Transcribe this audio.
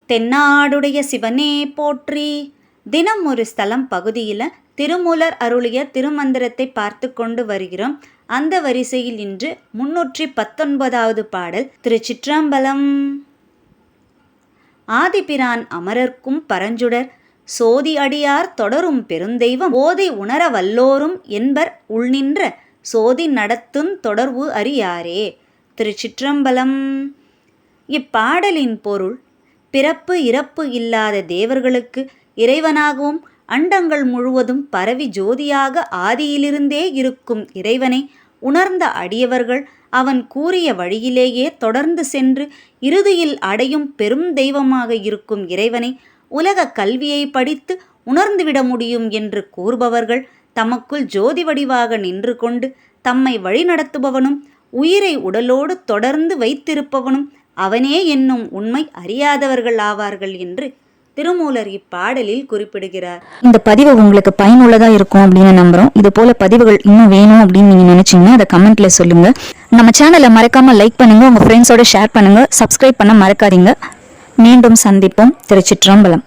தென்னாடுடைய சிவனே போற்றி. தினம் ஒரு ஸ்தலம் பகுதியில் திருமூலர் அருளிய திருமந்திரத்தை பார்த்து கொண்டு வருகிறோம். அந்த வரிசையில் இன்று 319வது பாடல். திருச்சிற்றம்பலம். ஆதிபிரான் அமரர்க்கும் பரஞ்சுடர் சோதி அடியார் தொடரும் பெருந்தெய்வம் ஓதை உணர வல்லோரும் என்பர் உள்நின்ற சோதி நடத்தும் தொடர்பு அறியாரே. திருச்சிற்றம்பலம். இப்பாடலின் பொருள்: பிறப்பு இறப்பு இல்லாத தேவர்களுக்கு இறைவனாகவும் அண்டங்கள் முழுவதும் பரவி ஜோதியாக ஆதியிலிருந்தே இருக்கும் இறைவனை உணர்ந்த அடியவர்கள் அவன் கூறிய வழியிலேயே தொடர்ந்து சென்று இறுதியில் அடையும் பெரும் தெய்வமாக இருக்கும் இறைவனை உலக கல்வியை படித்து உணர்ந்துவிட முடியும் என்று கூறுபவர்கள் தமக்குள் ஜோதி வடிவாக நின்று கொண்டு தம்மை வழிநடத்துபவனும் உயிரை உடலோடு தொடர்ந்து வைத்திருப்பவனும் அவனே என்னும் உண்மை அறியாதவர்கள் ஆவார்கள் என்று திருமூலர் இப்பாடலில் குறிப்பிடுகிறார். இந்த பதிவு உங்களுக்கு பயனுள்ளதா இருக்கும் அப்படின்னு நம்புறோம். இது போல பதிவுகள் இன்னும் வேணும் அப்படின்னு நீங்க நினைச்சீங்கன்னா அதை கமெண்ட்ல சொல்லுங்க. நம்ம சேனலை மறக்காம லைக் பண்ணுங்க, உங்க ஃப்ரெண்ட்ஸோட ஷேர் பண்ணுங்க, சப்ஸ்கிரைப் பண்ண மறக்காதீங்க. மீண்டும் சந்திப்போம். திருச்சிற்றம்பலம்.